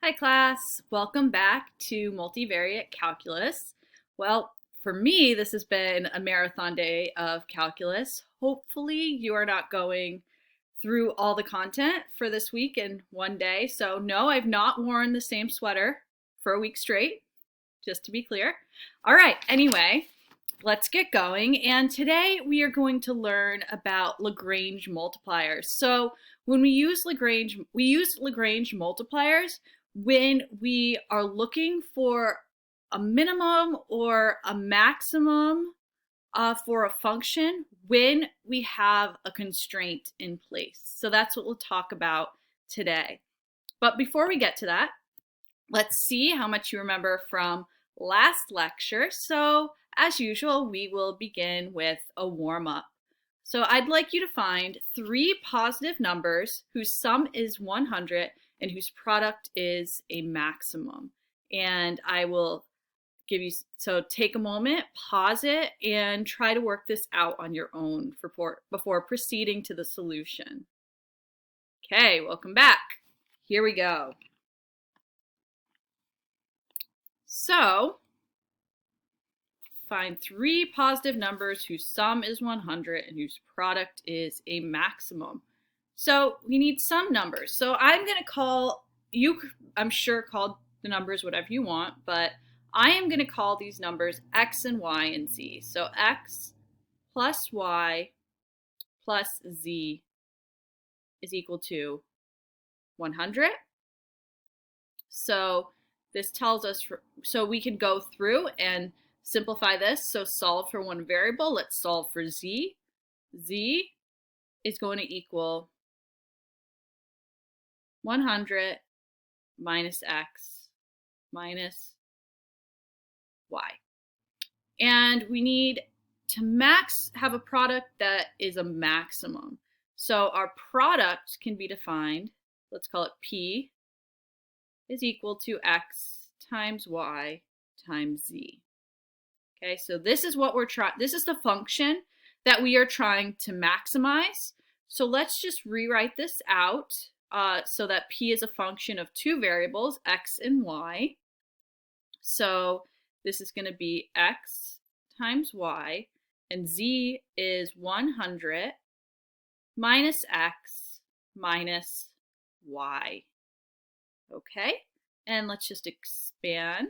Hi class, welcome back to multivariate calculus. Well, for me, this has been a marathon day of calculus. Hopefully you are not going through all the content for this week in one day. So no, I've not worn the same sweater for a week straight, just to be clear. All right, anyway, let's get going. And today we are going to learn about Lagrange multipliers. So when we use Lagrange multipliers when we are looking for a minimum or a maximum for a function when we have a constraint in place. So that's what we'll talk about today. But before we get to that, let's see how much you remember from last lecture. So as usual, we will begin with a warm-up. So I'd like you to find three positive numbers whose sum is 100 and whose product is a maximum. And I will give you, so take a moment, pause it, and try to work this out on your own before proceeding to the solution. Okay, welcome back. Here we go. So, find three positive numbers whose sum is 100 and whose product is a maximum. So we need some numbers. So I'm going to call, I'm sure call the numbers whatever you want, but I am going to call these numbers x and y and z. So x plus y plus z is equal to 100. So this tells us, so we can go through and simplify this. So solve for one variable. Let's solve for z. Z is going to equal 100 minus x minus y. And we need to have a product that is a maximum. So our product can be defined, let's call it P, is equal to x times y times z. Okay, so this is what this is the function that we are trying to maximize. So let's just rewrite this out so that P is a function of two variables, x and y. So this is going to be x times y, and z is 100 minus x minus y. Okay, and let's just expand.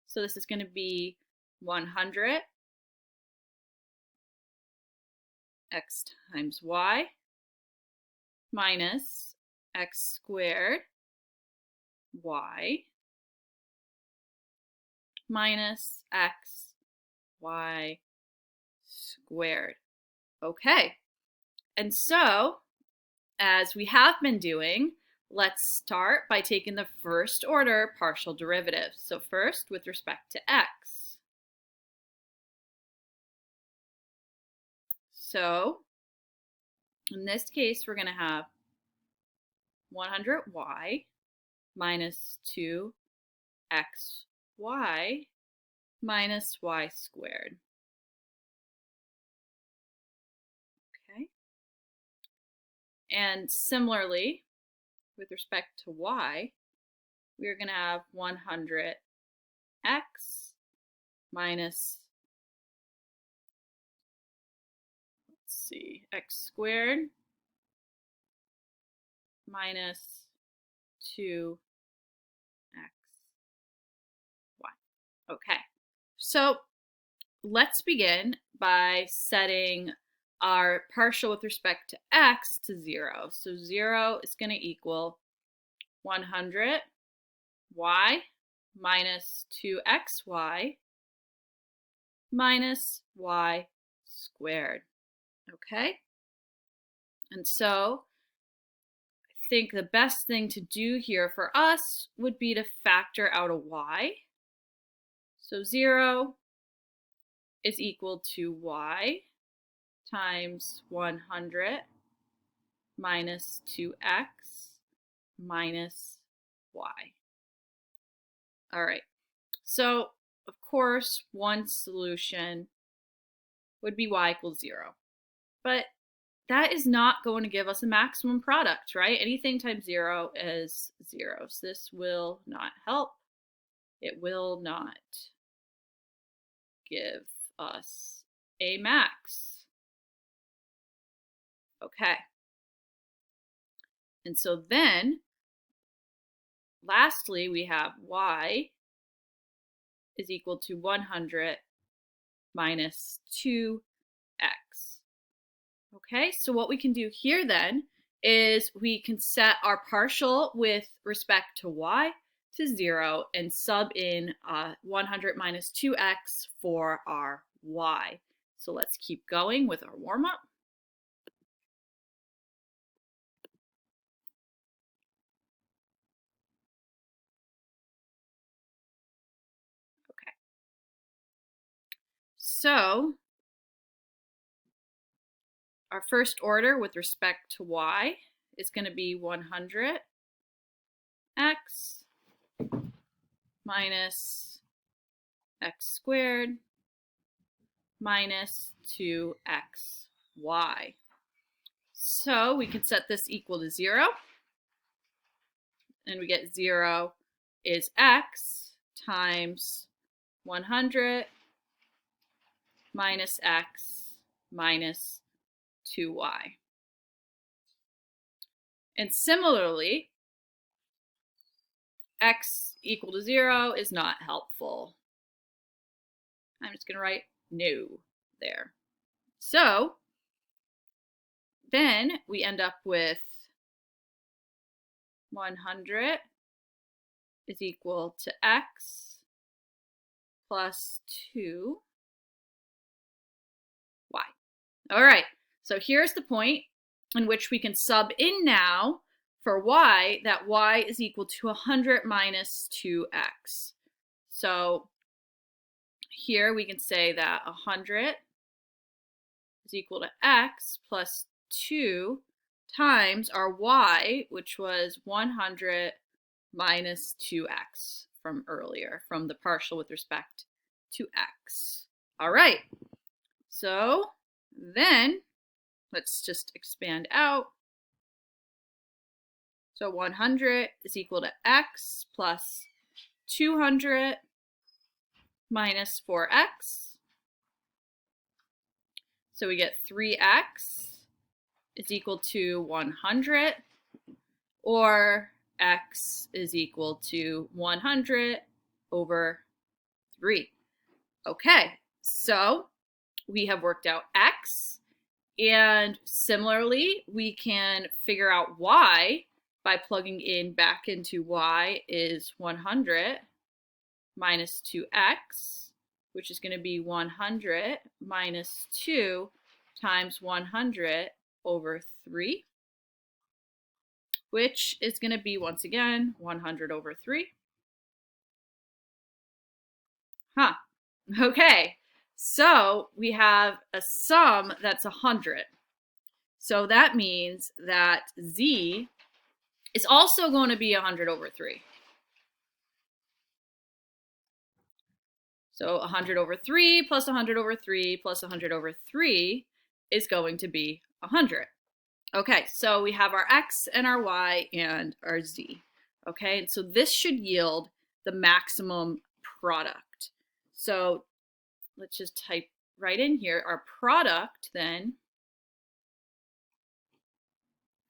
So this is going to be 100 x times y minus x squared y minus x y squared. Okay, and so as we have been doing, let's start by taking the first order partial derivatives. So first, with respect to x. So in this case, we're going to have 100y minus 2xy minus y squared. Okay. And similarly, with respect to y, we're going to have 100x minus, let's see, x squared minus 2xy. Okay, so let's begin by setting our partial with respect to x to 0. So 0 is going to equal 100y minus 2xy minus y squared. Okay? And so I think the best thing to do here for us would be to factor out a y. So 0 is equal to y times 100 minus 2x minus y. All right, so of course one solution would be y equals 0. But that is not going to give us a maximum product, right? Anything times 0 is 0. So this will not help. It will not give us a max. Okay. And so then, lastly, we have y is equal to 100 minus 2x. Okay, so what we can do here then is we can set our partial with respect to y to 0 and sub in 100 minus 2x for our y. So let's keep going with our warm-up. Okay. So our first order with respect to y is going to be 100x minus x squared minus 2xy. So we can set this equal to 0, and we get 0 is x times 100 minus x minus 2y. And similarly, x equal to 0 is not helpful. I'm just going to write no there. So then we end up with 100 is equal to x plus 2y. All right, so here's the point in which we can sub in now for y, that y is equal to 100 minus 2x. So here we can say that 100 is equal to x plus 2 times our y, which was 100 minus 2x from earlier, from the partial with respect to x. All right, so then let's just expand out. So 100 is equal to x plus 200 minus 4x. So we get 3x is equal to 100, or x is equal to 100 over 3. Okay, so we have worked out x, and similarly, we can figure out y by plugging in back into y is 100 minus 2x, which is going to be 100 minus 2 times 100 over 3, which is going to be, once again, 100 over 3. Okay, so we have a sum that's 100. So that means that z is also going to be 100 over 3. So 100 over 3 plus 100 over 3 plus 100 over 3 is going to be 100. Okay, so we have our x and our y and our z. Okay, and so this should yield the maximum product. So let's just type right in here. Our product then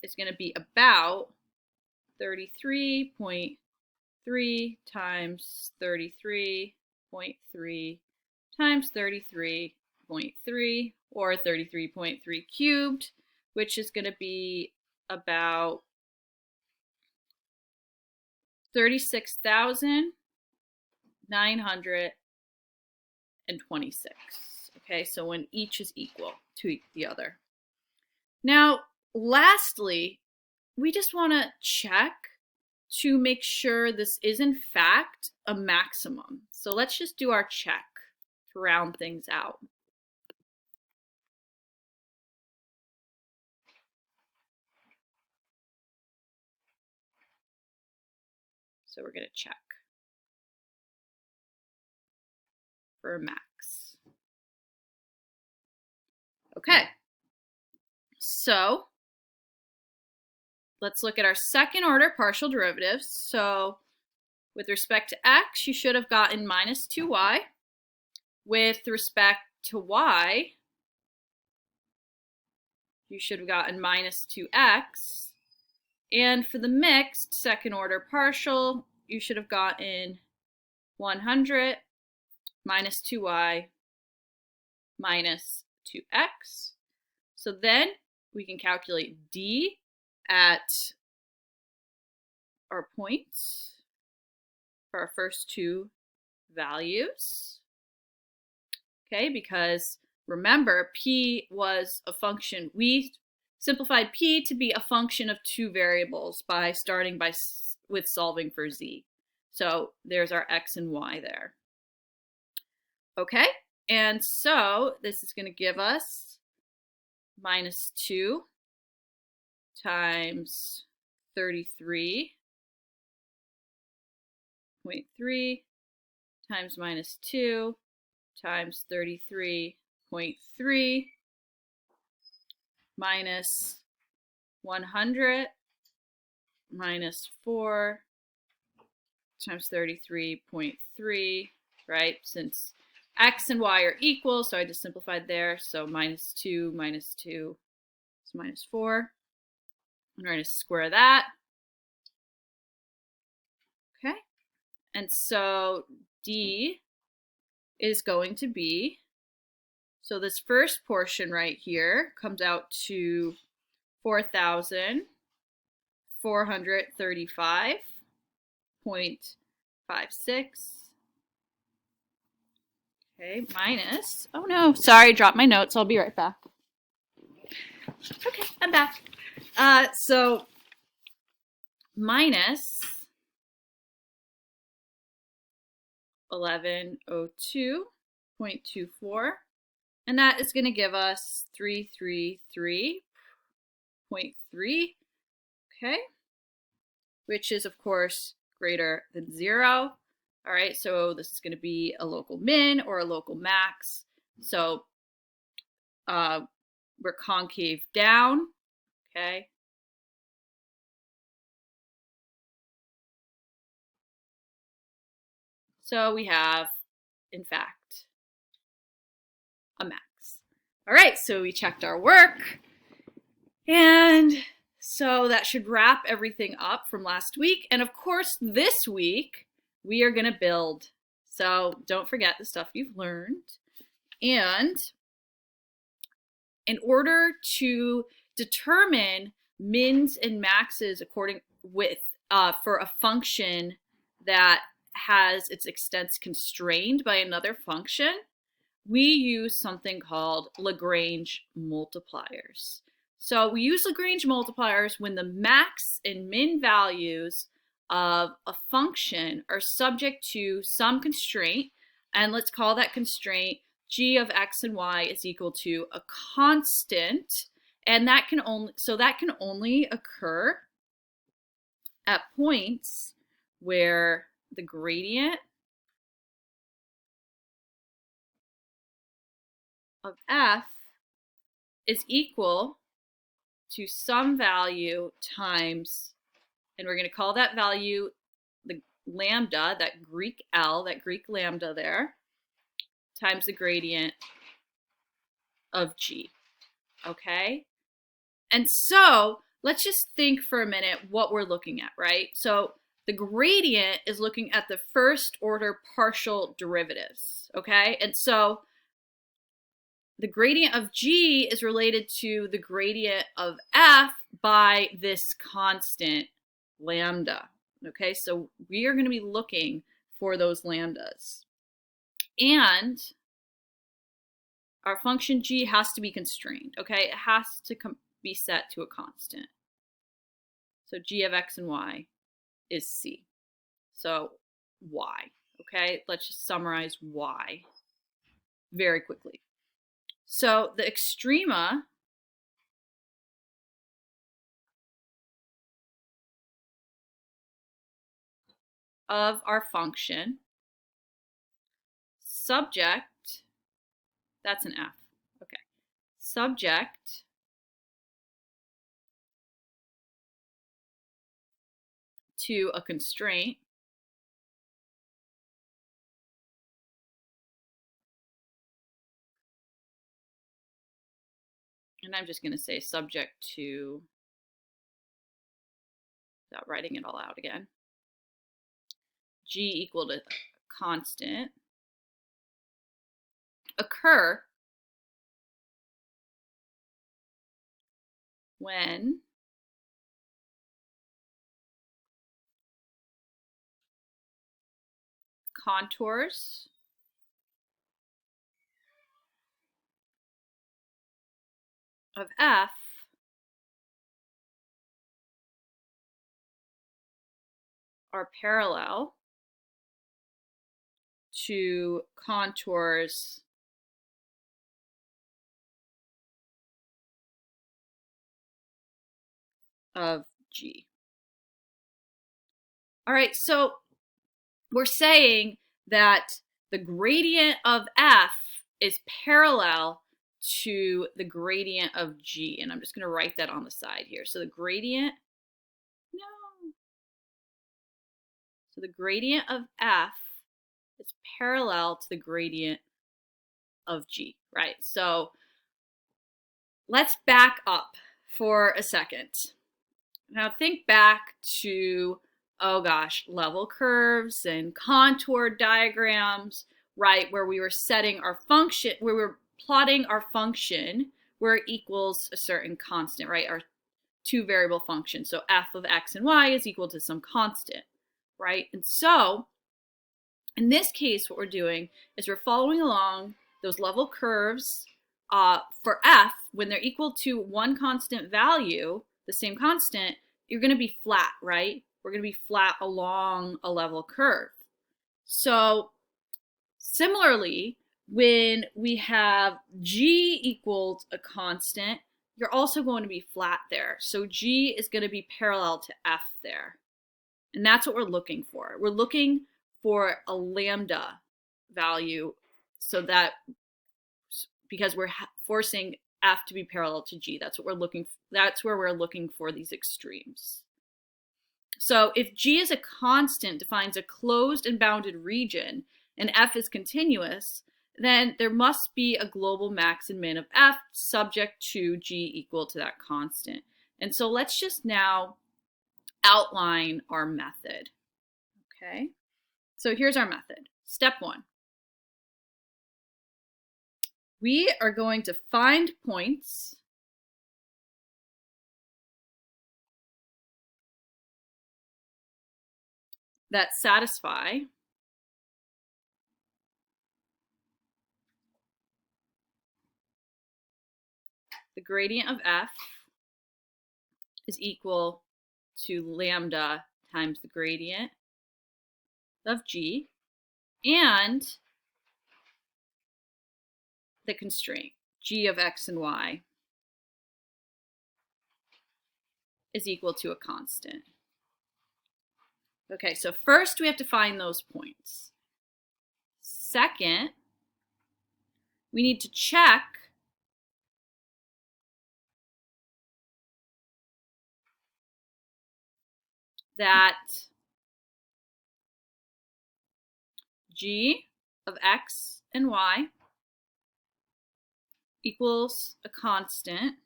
is going to be about 33.3 times 33.3 times 33.3, or 33.3 cubed, which is going to be about 36,926. Okay, so when each is equal to the other. Now, lastly, we just want to check to make sure this is in fact a maximum. So let's just do our check to round things out. So we're going to check for a max. Okay, So let's look at our second order partial derivatives. So with respect to x, you should have gotten minus 2y. With respect to y, you should have gotten minus 2x. And for the mixed second order partial, you should have gotten 100 minus 2y minus 2x. So then we can calculate d at our points for our first two values. Okay, because remember, p was a function. We simplified p to be a function of two variables by starting with solving for z. So there's our x and y there. Okay, and so this is going to give us minus 2 times 33.3 times minus 2 times 33.3 minus 100 minus 4 times 33.3, right? Since x and y are equal, so I just simplified there. So minus 2 is minus 4. I'm going to square that. Okay. And so d is going to be, so this first portion right here comes out to 4,435.56. Okay, minus, oh no, sorry, dropped my notes. I'll be right back. Okay, I'm back. So minus 1102.24, and that is going to give us 333.3, okay, which is of course greater than 0. All right, so this is going to be a local min or a local max. So we're concave down, okay. So we have, in fact, a max. All right, so we checked our work. And so that should wrap everything up from last week. And of course, this week, we are going to build. So don't forget the stuff you've learned. And in order to determine mins and maxes for a function that has its extents constrained by another function, we use something called Lagrange multipliers. So we use Lagrange multipliers when the max and min values of a function are subject to some constraint, and let's call that constraint g of x and y is equal to a constant, and that can only occur at points where the gradient of f is equal to some value times, and we're going to call that value the lambda, that Greek L, that Greek lambda there, times the gradient of g, okay? And so let's just think for a minute what we're looking at, right? So the gradient is looking at the first order partial derivatives, okay? And so the gradient of g is related to the gradient of f by this constant lambda, okay? So we are going to be looking for those lambdas. And our function g has to be constrained, okay? It has to be set to a constant. So g of x and y is c. So y, okay? Let's just summarize y very quickly. So the extrema of our function, subject, that's an f, okay, subject to a constraint, and I'm just going to say subject to, without writing it all out again, G equal to constant, occur when contours of F are parallel to contours of G. All right, so we're saying that the gradient of F is parallel to the gradient of G. And I'm just going to write that on the side here. So the gradient, so the gradient of F is parallel to the gradient of G, right? So let's back up for a second. Now think back to, oh gosh, level curves and contour diagrams, right, where we were setting our function, where we were plotting our function where it equals a certain constant, right, our two variable function. So f of x and y is equal to some constant, right? And so in this case, what we're doing is we're following along those level curves for f. When they're equal to one constant value, the same constant, you're going to be flat, right? We're going to be flat along a level curve. So similarly, when we have G equals a constant, you're also going to be flat there. So G is going to be parallel to F there. And that's what we're looking for. We're looking for a lambda value, so that, because we're forcing F to be parallel to G. That's what we're looking for. That's where we're looking for these extremes. So if G is a constant, defines a closed and bounded region, and F is continuous, then there must be a global max and min of F subject to G equal to that constant. And so let's just now outline our method. Okay, so here's our method. Step one. We are going to find points that satisfy the gradient of F is equal to lambda times the gradient of G, and the constraint, G of x and y, is equal to a constant. Okay, so first we have to find those points. Second, we need to check that G of x and y equals a constant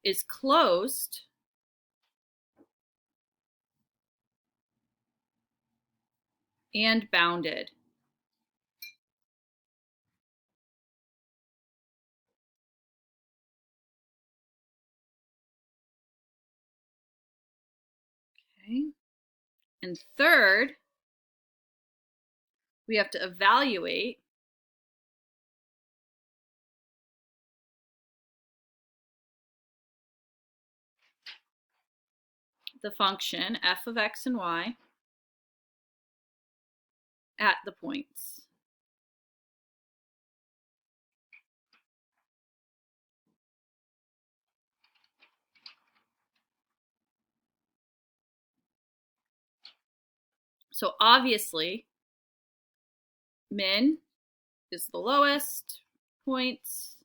is closed and bounded. Okay. And third, we have to evaluate the function f of x and y at the points. So obviously, min is the lowest points,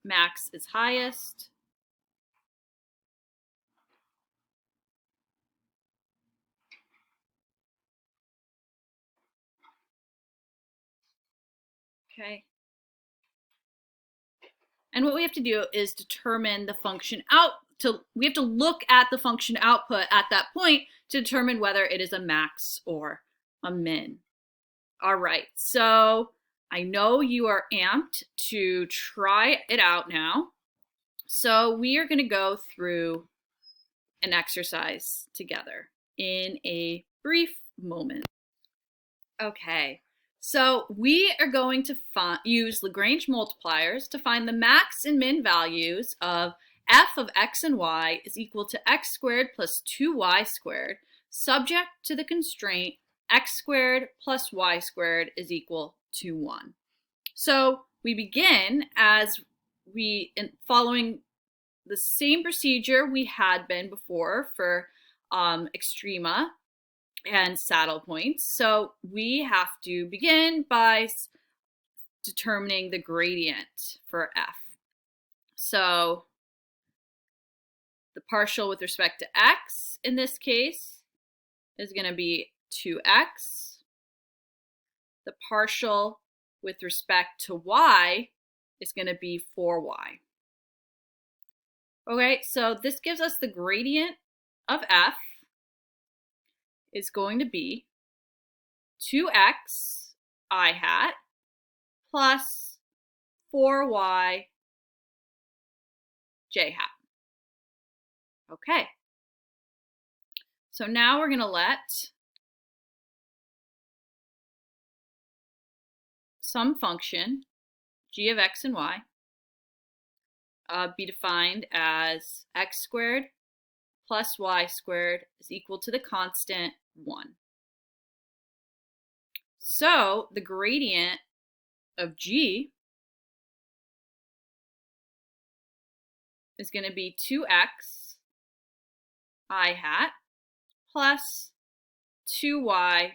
max is highest, Okay. And what we have to do is determine the function we have to look at the function output at that point to determine whether it is a max or a min. All right, so I know you are amped to try it out now. So we are going to go through an exercise together in a brief moment. Okay, so we are going to use Lagrange multipliers to find the max and min values of f of x and y is equal to x squared plus 2y squared, subject to the constraint x squared plus y squared is equal to 1. So we begin following the same procedure we had been before for extrema and saddle points. So we have to begin by determining the gradient for f. So the partial with respect to x in this case is going to be 2x. The partial with respect to y is going to be 4y. Okay, so this gives us the gradient of f is going to be 2x I hat plus 4y j hat. Okay, so now we're going to let some function g of x and y be defined as x squared plus y squared is equal to the constant 1. So the gradient of g is going to be 2x I hat plus 2y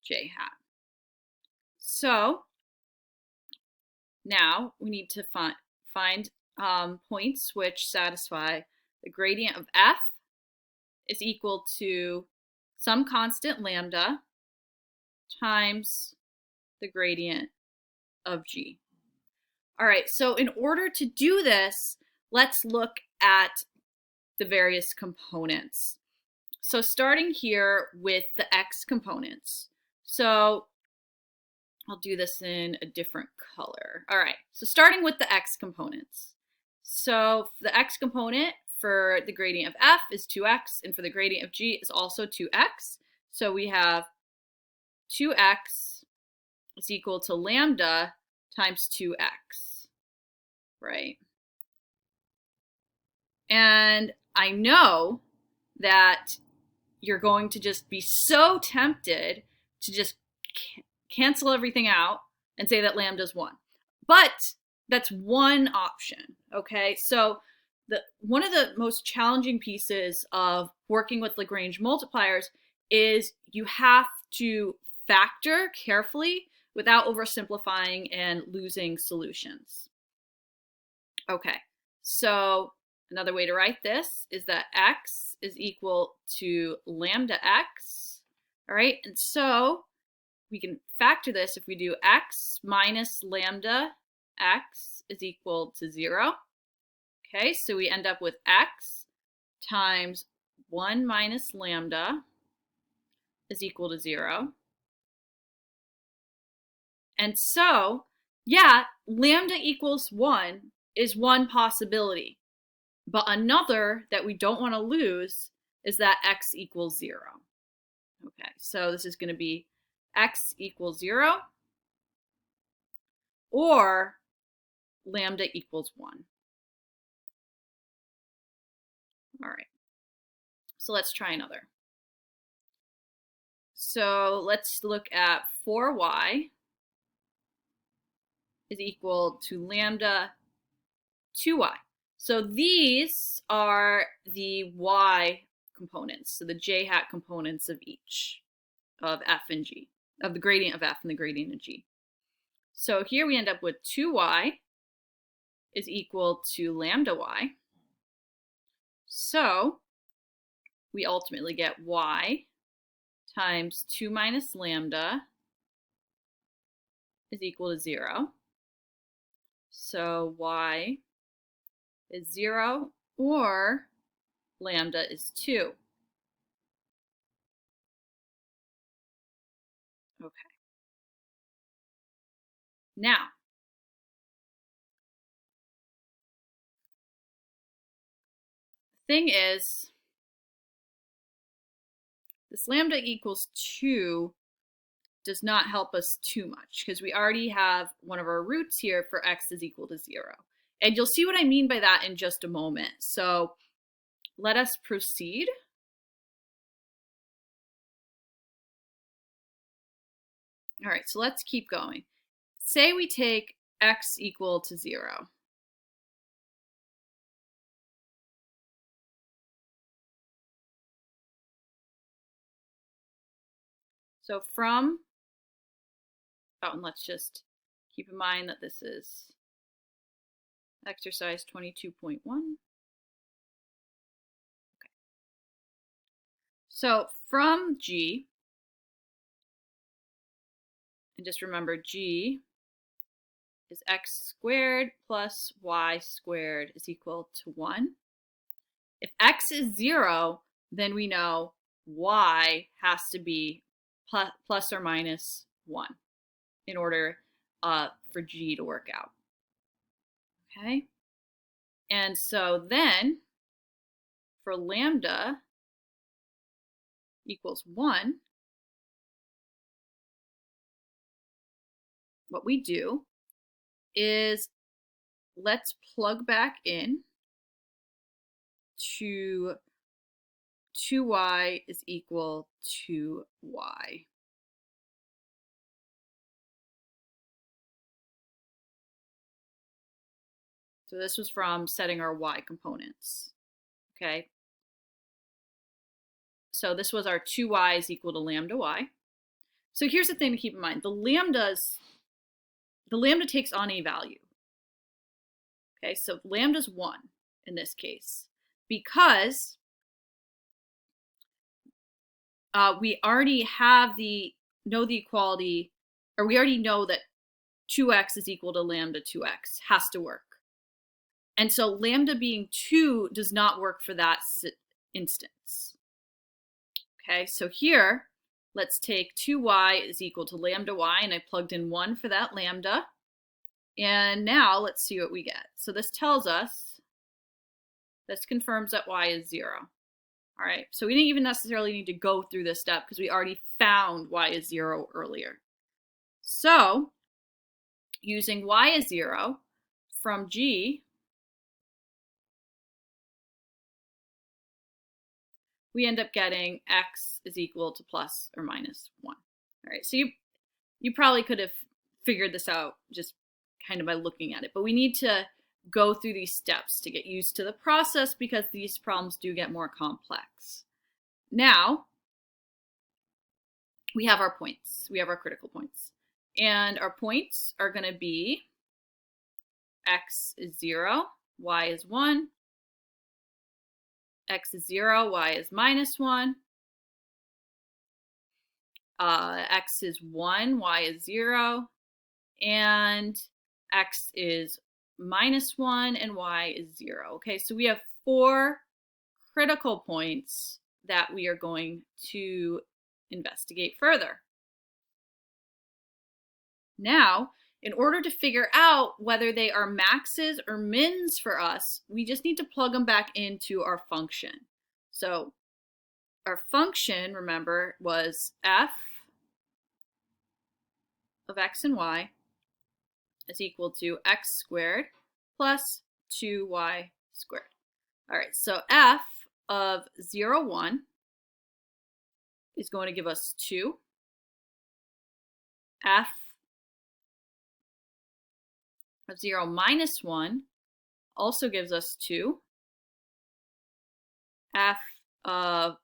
j hat. So now we need to find points which satisfy the gradient of f is equal to some constant lambda times the gradient of g. All right, so in order to do this, let's look at the various components. So starting here with the x components. So I'll do this in a different color. All right, so starting with the x components. So the x component for the gradient of f is 2x, and for the gradient of g is also 2x. So we have 2x is equal to lambda times 2x, right? And I know that you're going to just be so tempted to just cancel everything out and say that lambda is 1. But that's one option, okay? So one of the most challenging pieces of working with Lagrange multipliers is you have to factor carefully without oversimplifying and losing solutions. Okay, so another way to write this is that x is equal to lambda x, all right? And so we can factor this if we do x minus lambda x is equal to 0. Okay, so we end up with x times 1 minus lambda is equal to 0. And so, yeah, lambda equals 1 is one possibility. But another that we don't want to lose is that x equals 0. Okay, so this is going to be x equals 0 or lambda equals 1. All right, so let's try another. So let's look at 4y is equal to lambda 2y. So these are the y components, so the j hat components of each, of f and g, of the gradient of f and the gradient of g. So here we end up with 2y is equal to lambda y. So we ultimately get y times 2 minus lambda is equal to 0. So y is 0 or lambda is 2. Okay. Now, the thing is, this lambda equals 2 does not help us too much because we already have one of our roots here for x is equal to 0. And you'll see what I mean by that in just a moment. So let us proceed. All right, so let's keep going. Say we take x equal to 0. So from, oh, and let's just keep in mind that this is exercise 22.1. Okay. So from G, and just remember G is x squared plus y squared is equal to 1. If x is 0, then we know y has to be plus or minus 1 in order for G to work out. Okay? And so then for lambda equals 1, what we do is let's plug back in to 2y is equal to y. So this was from setting our y components, okay? So this was our 2y is equal to lambda y. So here's the thing to keep in mind. The lambda takes on a value, okay? So lambda's 1 in this case because we already have know the equality, or we already know that 2x is equal to lambda 2x has to work. And so lambda being 2 does not work for that instance. Okay, so here, let's take 2y is equal to lambda y, and I plugged in 1 for that lambda. And now let's see what we get. So this tells us, this confirms that y is 0. All right, so we didn't even necessarily need to go through this step because we already found y is 0 earlier. So using y is 0 from G, we end up getting x is equal to plus or minus 1. All right, so you probably could have figured this out just kind of by looking at it, but we need to go through these steps to get used to the process because these problems do get more complex. Now, we have our points. We have our critical points. And our points are going to be x is 0, y is 1, x is 0, y is minus 1, x is 1, y is 0, and x is minus 1, and y is 0. Okay, so we have 4 critical points that we are going to investigate further. Now, in order to figure out whether they are maxes or mins for us, we just need to plug them back into our function. So our function, remember, was f of x and y is equal to x squared plus 2y squared. All right, so f of 0, 1 is going to give us 2. F of 0 minus 1 also gives us 2. F of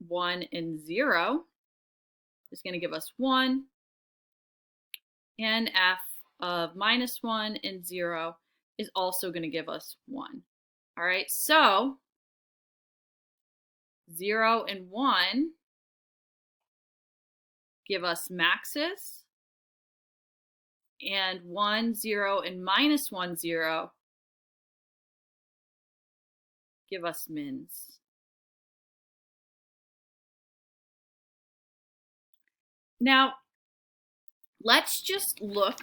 1 and 0 is going to give us 1. And f of minus 1 and 0 is also going to give us 1. All right, so 0 and 1 give us maxes, and 1, 0, and minus 1, 0 give us mins. Now, let's just look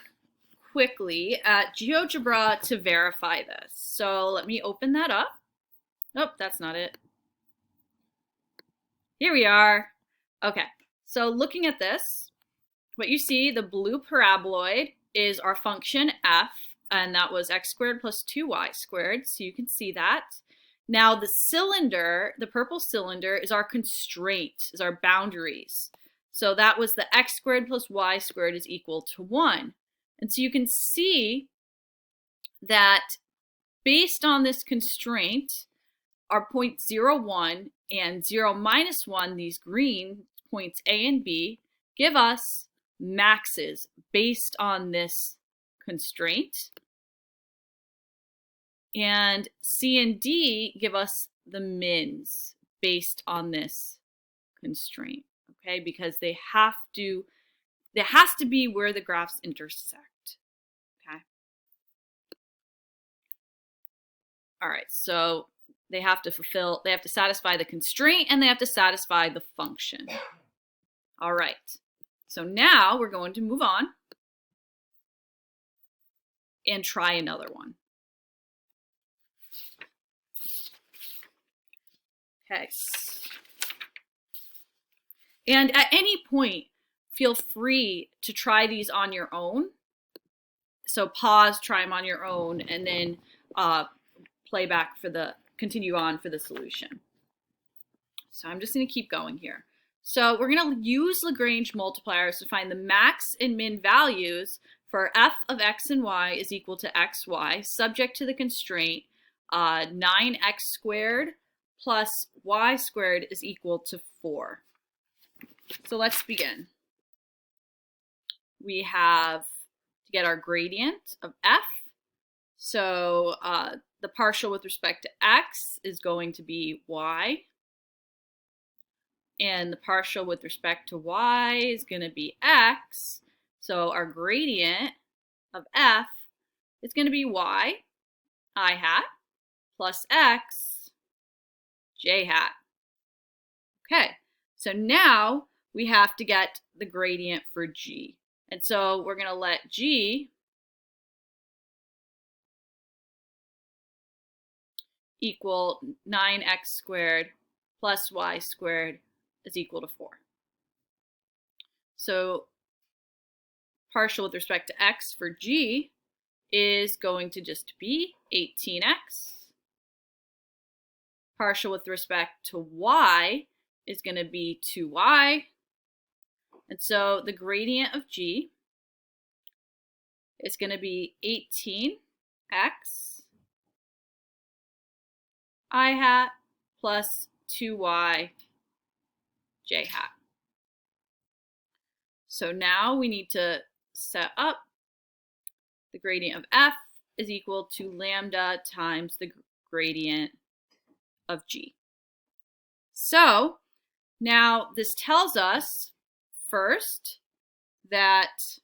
quickly at GeoGebra to verify this. So let me open that up. Nope, that's not it. Here we are. Okay, so looking at this, what you see, the blue paraboloid is our function f, and that was x squared plus 2y squared, so you can see that. Now the cylinder, the purple cylinder, is our constraint, is our boundaries. So that was the x squared plus y squared is equal to 1. And so you can see that based on this constraint, our points 0, 1 and 0, minus 1, these green points A and B, give us maxes based on this constraint. And C and D give us the mins based on this constraint, okay? Because there has to be where the graphs intersect, okay? All right, so they have to satisfy the constraint and they have to satisfy the function. All right, so now we're going to move on and try another one. Okay. And at any point, feel free to try these on your own. So pause, try them on your own, and then continue on for the solution. So I'm just going to keep going here. So we're going to use Lagrange multipliers to find the max and min values for f of x and y is equal to xy, subject to the constraint 9x squared plus y squared is equal to 4. So let's begin. We have to get our gradient of f. So the partial with respect to x is going to be y. And the partial with respect to y is going to be x. So our gradient of f is going to be y, I hat, plus x, j hat. Okay, so now we have to get the gradient for g. And so we're going to let g equal 9x squared plus y squared is equal to 4. So partial with respect to x for g is going to just be 18x. Partial with respect to y is going to be 2y. And so the gradient of g is going to be 18x I hat plus 2y j hat. So now we need to set up the gradient of f is equal to lambda times the gradient of g. So now this tells us first that,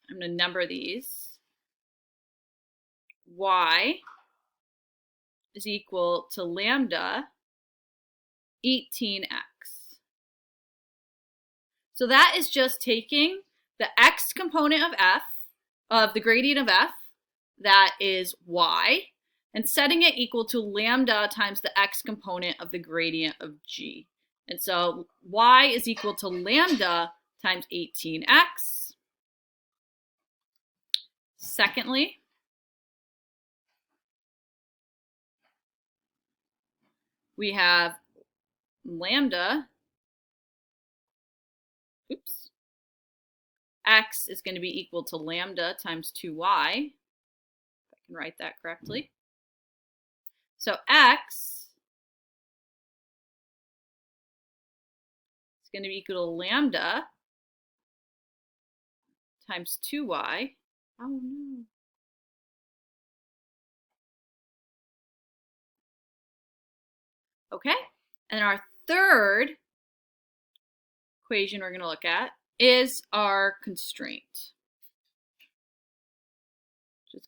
I'm going to number these, y is equal to lambda 18x. So that is just taking the x component of f, of the gradient of f, that is y, and setting it equal to lambda times the x component of the gradient of g. And so y is equal to lambda times 18x. Secondly, we have lambda, x is going to be equal to lambda times 2y, if I can write that correctly. So x is going to be equal to lambda times 2y. Oh no. Okay, and our third equation we're going to look at is our constraint.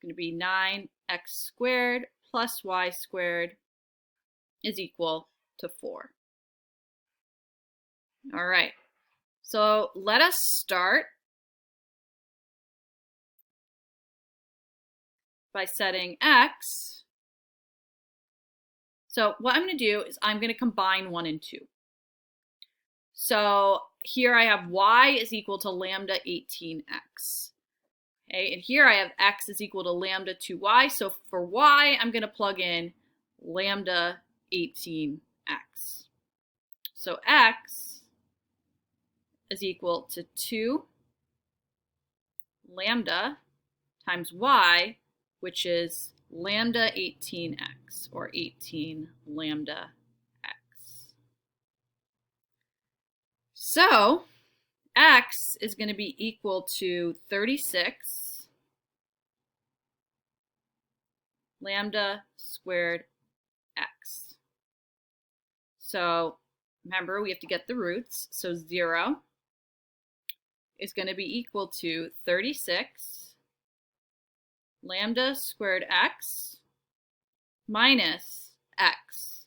going to be 9x squared plus y squared is equal to 4. All right, so let us start by setting x. So what I'm going to do is I'm going to combine 1 and 2. So here I have y is equal to lambda 18x. Okay, and here I have x is equal to lambda 2y. So for y, I'm going to plug in lambda 18x. So x is equal to 2 lambda times y, which is lambda 18x, or 18 lambda x. So x is going to be equal to 36 lambda squared x. So remember, we have to get the roots. So 0 is going to be equal to 36 lambda squared x minus x.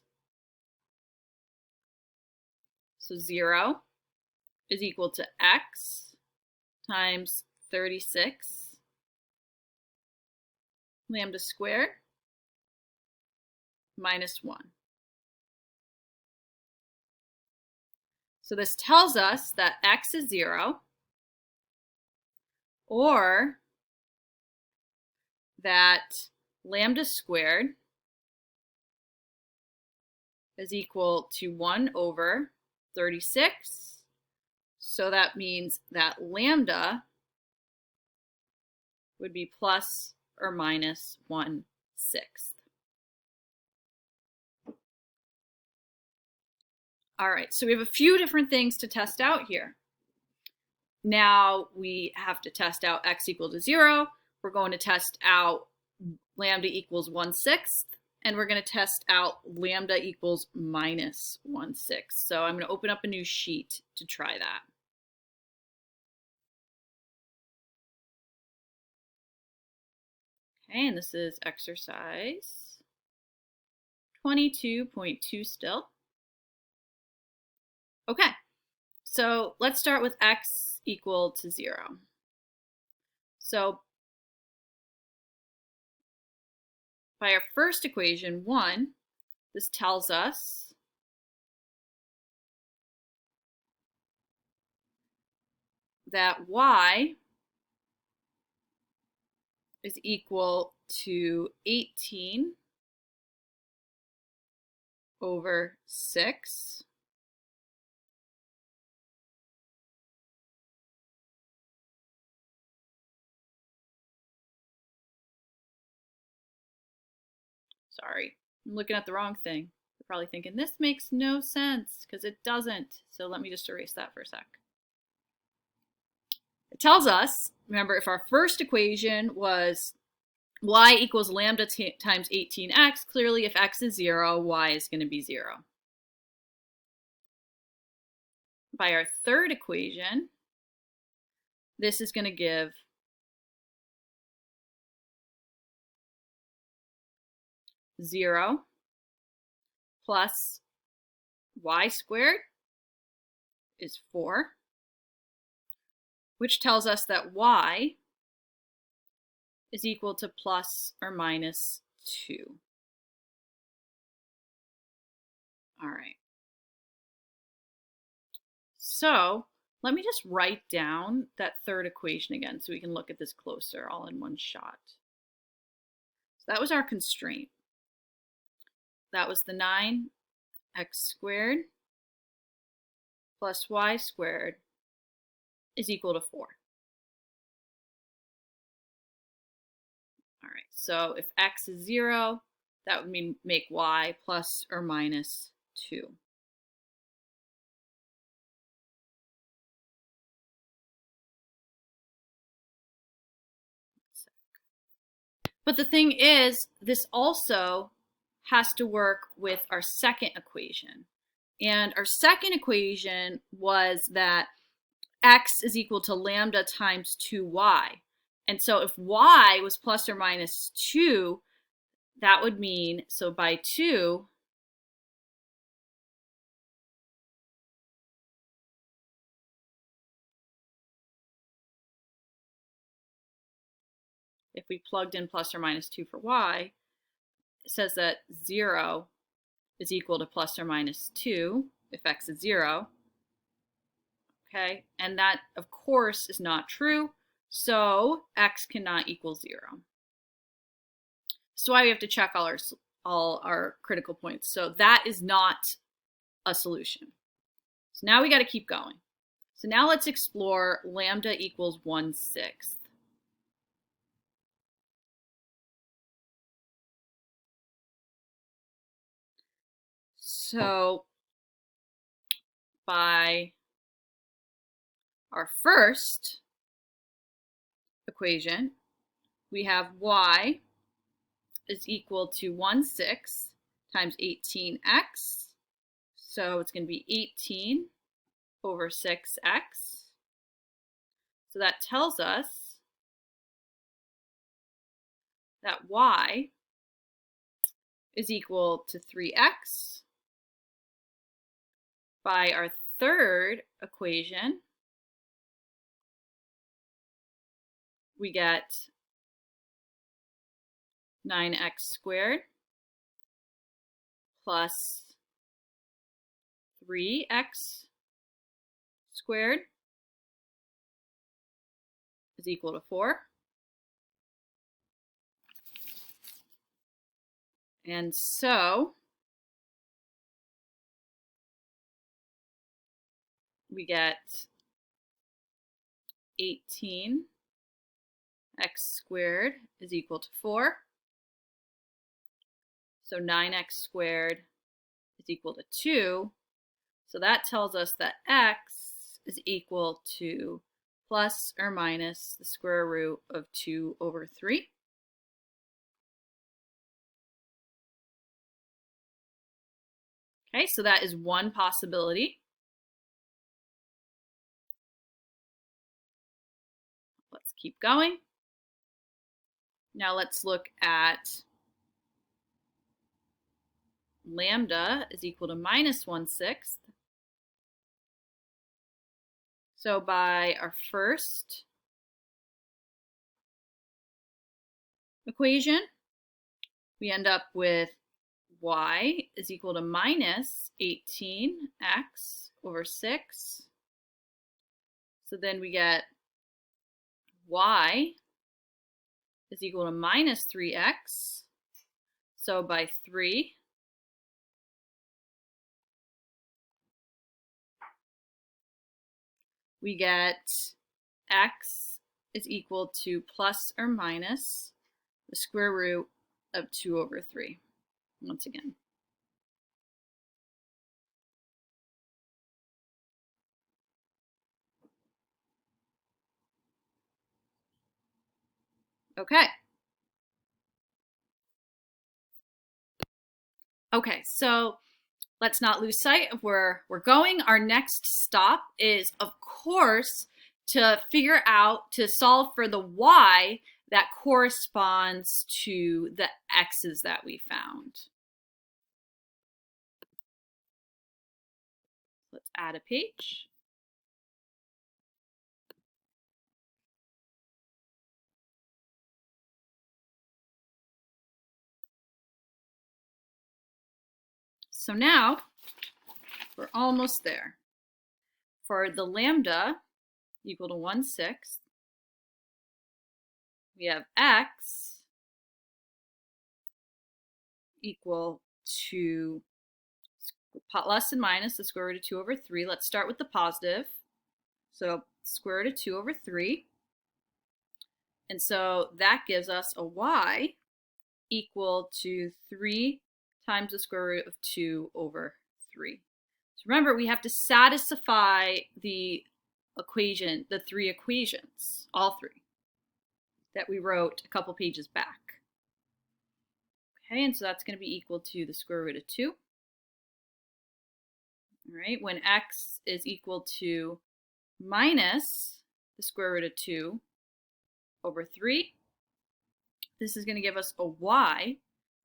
So 0 is equal to x times 36 lambda squared minus 1. So this tells us that x is 0, or that lambda squared is equal to 1 over 36. So that means that lambda would be plus or minus 1/6. All right, so we have a few different things to test out here. Now we have to test out x equal to 0. We're going to test out lambda equals 1/6, and we're going to test out lambda equals minus 1/6. So I'm going to open up a new sheet to try that. Okay, and this is exercise 22.2 still. Okay, so let's start with x equal to 0. So by our first equation, 1, this tells us that y is equal to 18 over 6 Sorry, I'm looking at the wrong thing. You're probably thinking, this makes no sense, because it doesn't. So let me just erase that for a sec. It tells us, remember, if our first equation was y equals lambda times 18x, clearly if x is 0, y is going to be 0. By our third equation, this is going to give zero plus y squared is 4, which tells us that y is equal to plus or minus 2. All right. So let me just write down that third equation again so we can look at this closer all in one shot. So that was our constraint. That was the 9x squared plus y squared is equal to 4. All right, so if x is 0, that would mean make y plus or minus 2. But the thing is, this also has to work with our second equation. And our second equation was that x is equal to lambda times 2y. And so if y was plus or minus 2, that would mean, so by 2, if we plugged in plus or minus 2 for y, it says that 0 is equal to plus or minus 2 if x is 0. Okay, and that, of course, is not true, so x cannot equal 0. So why we have to check all our critical points. So that is not a solution. So now we got to keep going. So now let's explore lambda equals 1/6. So by our first equation, we have y is equal to 1/6 times 18x. So it's going to be 18 over 6x. So that tells us that y is equal to 3x. By our third equation, we get 9x squared plus 3x squared is equal to 4. And so we get 18x squared is equal to 4. So 9x squared is equal to 2. So that tells us that x is equal to plus or minus the square root of 2 over 3. Okay, so that is one possibility. Let's keep going. Now let's look at lambda is equal to minus 1/6. So by our first equation, we end up with y is equal to minus 18x over 6. So then we get y is equal to minus 3x. So by 3, we get x is equal to plus or minus the square root of 2 over 3, once again. Okay. Okay, so let's not lose sight of where we're going. Our next stop is, of course, to figure out, to solve for the y that corresponds to the x's that we found. Let's add a page. So now we're almost there. For the lambda equal to 1/6, we have x equal to plus and minus the square root of 2 over 3. Let's start with the positive. So square root of 2 over 3. And so that gives us a y equal to 3 times the square root of 2 over 3. So remember, we have to satisfy the equation, the three equations, all three, that we wrote a couple pages back. Okay, and so that's going to be equal to the square root of 2. All right, when x is equal to minus the square root of 2 over 3. This is going to give us a y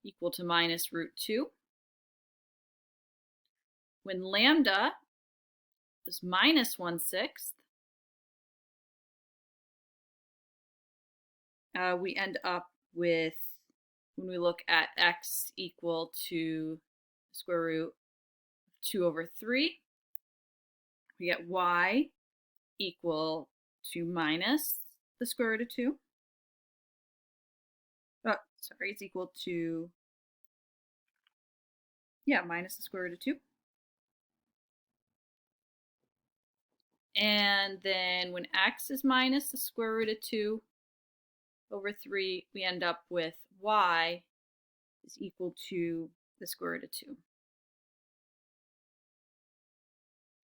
equal to minus root 2. When lambda is minus 1/6, we end up with, when we look at x equal to the square root of 2 over 3, we get y equal to minus the square root of 2. Oh, sorry, it's equal to, minus the square root of 2. And then when x is minus the square root of 2 over 3, we end up with y is equal to the square root of 2.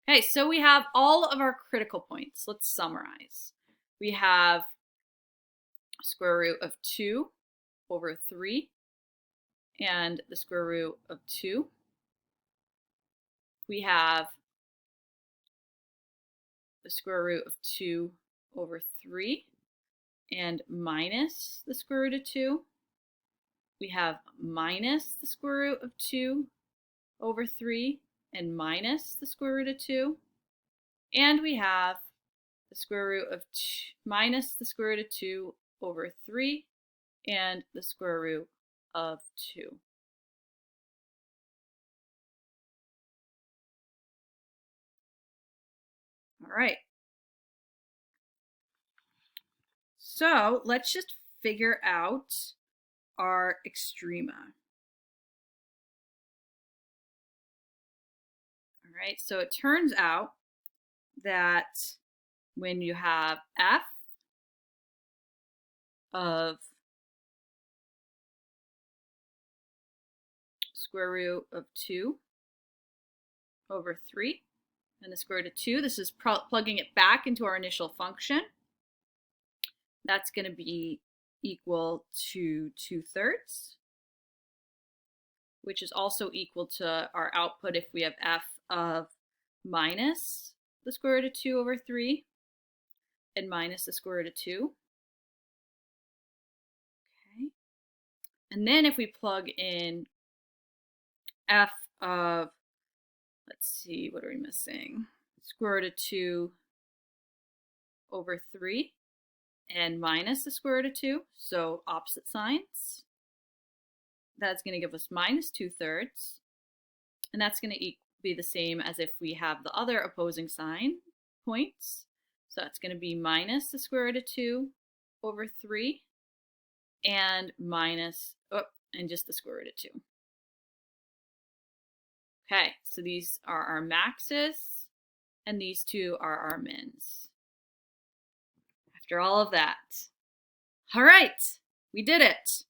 Okay, so we have all of our critical points. Let's summarize. We have square root of 2 over 3 and the square root of 2. We have the square root of 2 over 3 and minus the square root of 2. We have minus the square root of 2 over 3 and minus the square root of 2. And we have the square root of minus the square root of 2 over 3 and the square root of 2. All right. So let's just figure out our extrema. All right, so it turns out that when you have f of square root of 2 over 3 and the square root of 2, this is plugging it back into our initial function. That's going to be equal to 2/3, which is also equal to our output if we have f of minus the square root of 2 over 3 and minus the square root of 2. Okay. And then if we plug in f of, let's see, what are we missing? Square root of 2 over 3 and minus the square root of 2, so opposite signs. That's going to give us minus 2/3, and that's going to be the same as if we have the other opposing sign points. So that's going to be minus the square root of 2 over 3 and minus, and just the square root of 2. Okay, so these are our maxes, and these two are our mins. After all of that. All right, we did it.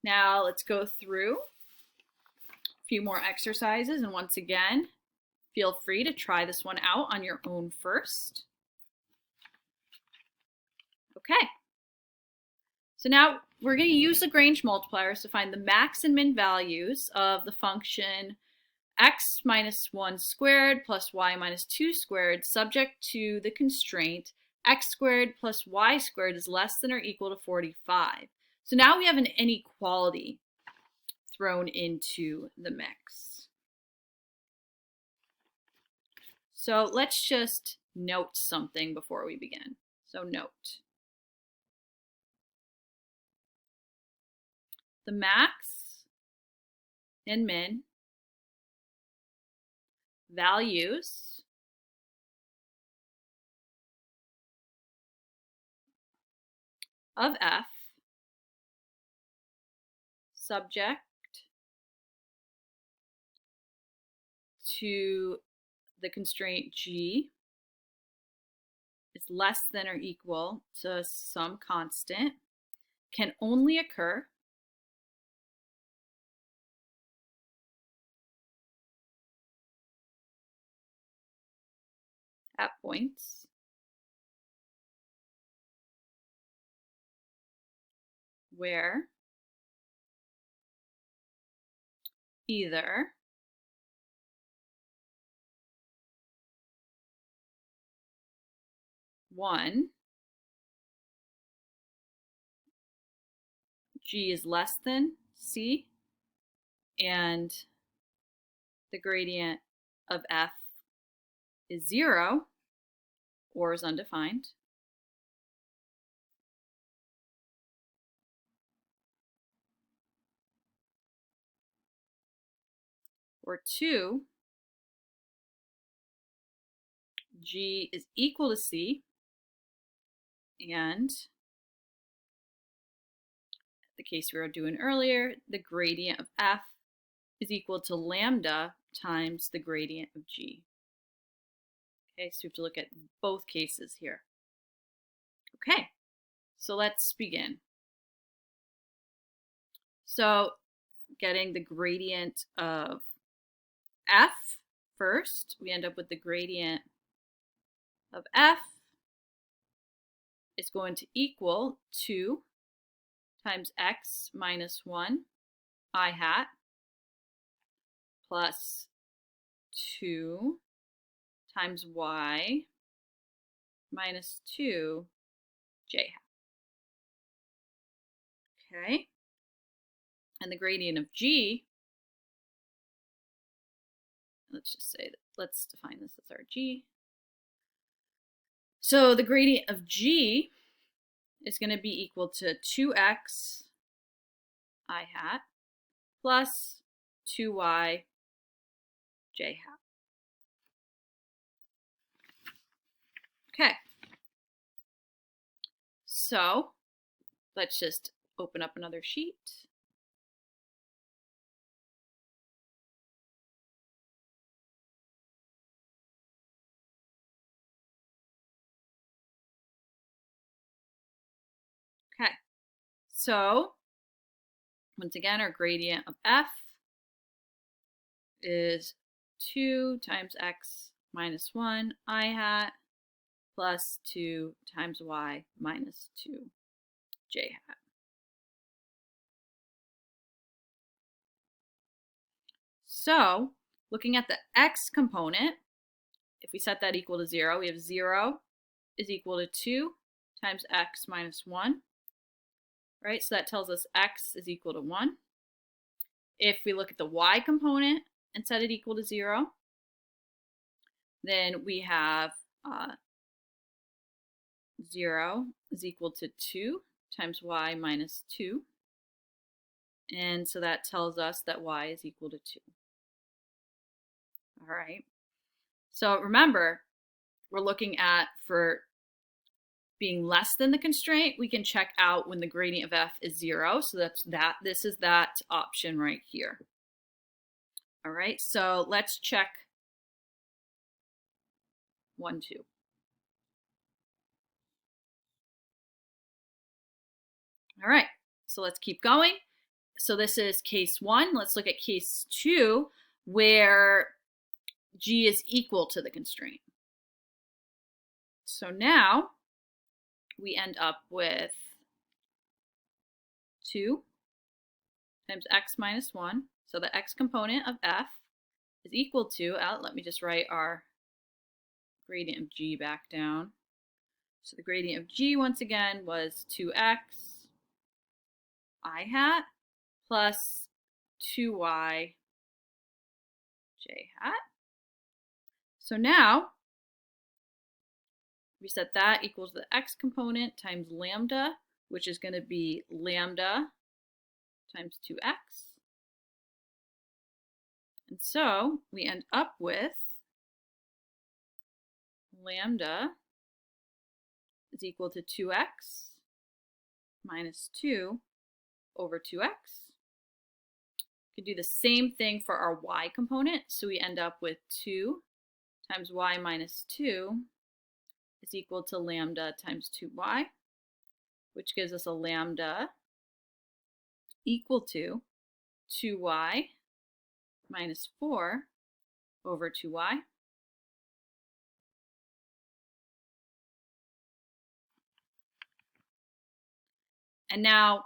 Now let's go through a few more exercises, and once again, feel free to try this one out on your own first. Okay, so now we're going to use Lagrange multipliers to find the max and min values of the function x minus 1 squared plus y minus 2 squared, subject to the constraint x squared plus y squared is less than or equal to 45. So now we have an inequality thrown into the mix. So let's just note something before we begin. So note. The max and min values of f subject to the constraint g is less than or equal to some constant can only occur at points where either one G is less than C, and the gradient of f is 0 or is undefined, or 2, G is equal to C, and the case we were doing earlier, the gradient of f is equal to lambda times the gradient of G. Okay, so we have to look at both cases here. Okay, so let's begin. So getting the gradient of f first, we end up with the gradient of f is going to equal 2 times x minus 1 I hat plus 2 times y minus 2 j hat. Okay, and the gradient of g, let's just say that, let's define this as our g. So the gradient of g is going to be equal to 2x I hat plus 2y j hat. Okay, so let's just open up another sheet. Okay, so once again, our gradient of f is 2 times x minus 1 I hat plus 2 times y minus 2 j hat. So looking at the x component, if we set that equal to 0, we have 0 is equal to 2 times x minus 1, right? So that tells us x is equal to 1. If we look at the y component and set it equal to 0, then we have 0 is equal to 2 times y minus 2. And so that tells us that y is equal to 2. All right. So remember, we're looking at, for being less than the constraint, we can check out when the gradient of f is 0. So this is that option right here. All right, so let's check 1, 2. All right, so let's keep going. So this is case 1. Let's look at case 2, where g is equal to the constraint. So now we end up with 2 times x minus 1. So the x component of f is equal to, let me just write our gradient of g back down. So the gradient of g, once again, was 2x I hat plus 2y j hat. So now we set that equals the x component times lambda, which is going to be lambda times 2x. And so we end up with lambda is equal to 2x minus 2 over 2x. We could do the same thing for our y component. So we end up with 2 times y minus 2 is equal to lambda times 2y, which gives us a lambda equal to 2y minus 4 over 2y. And now,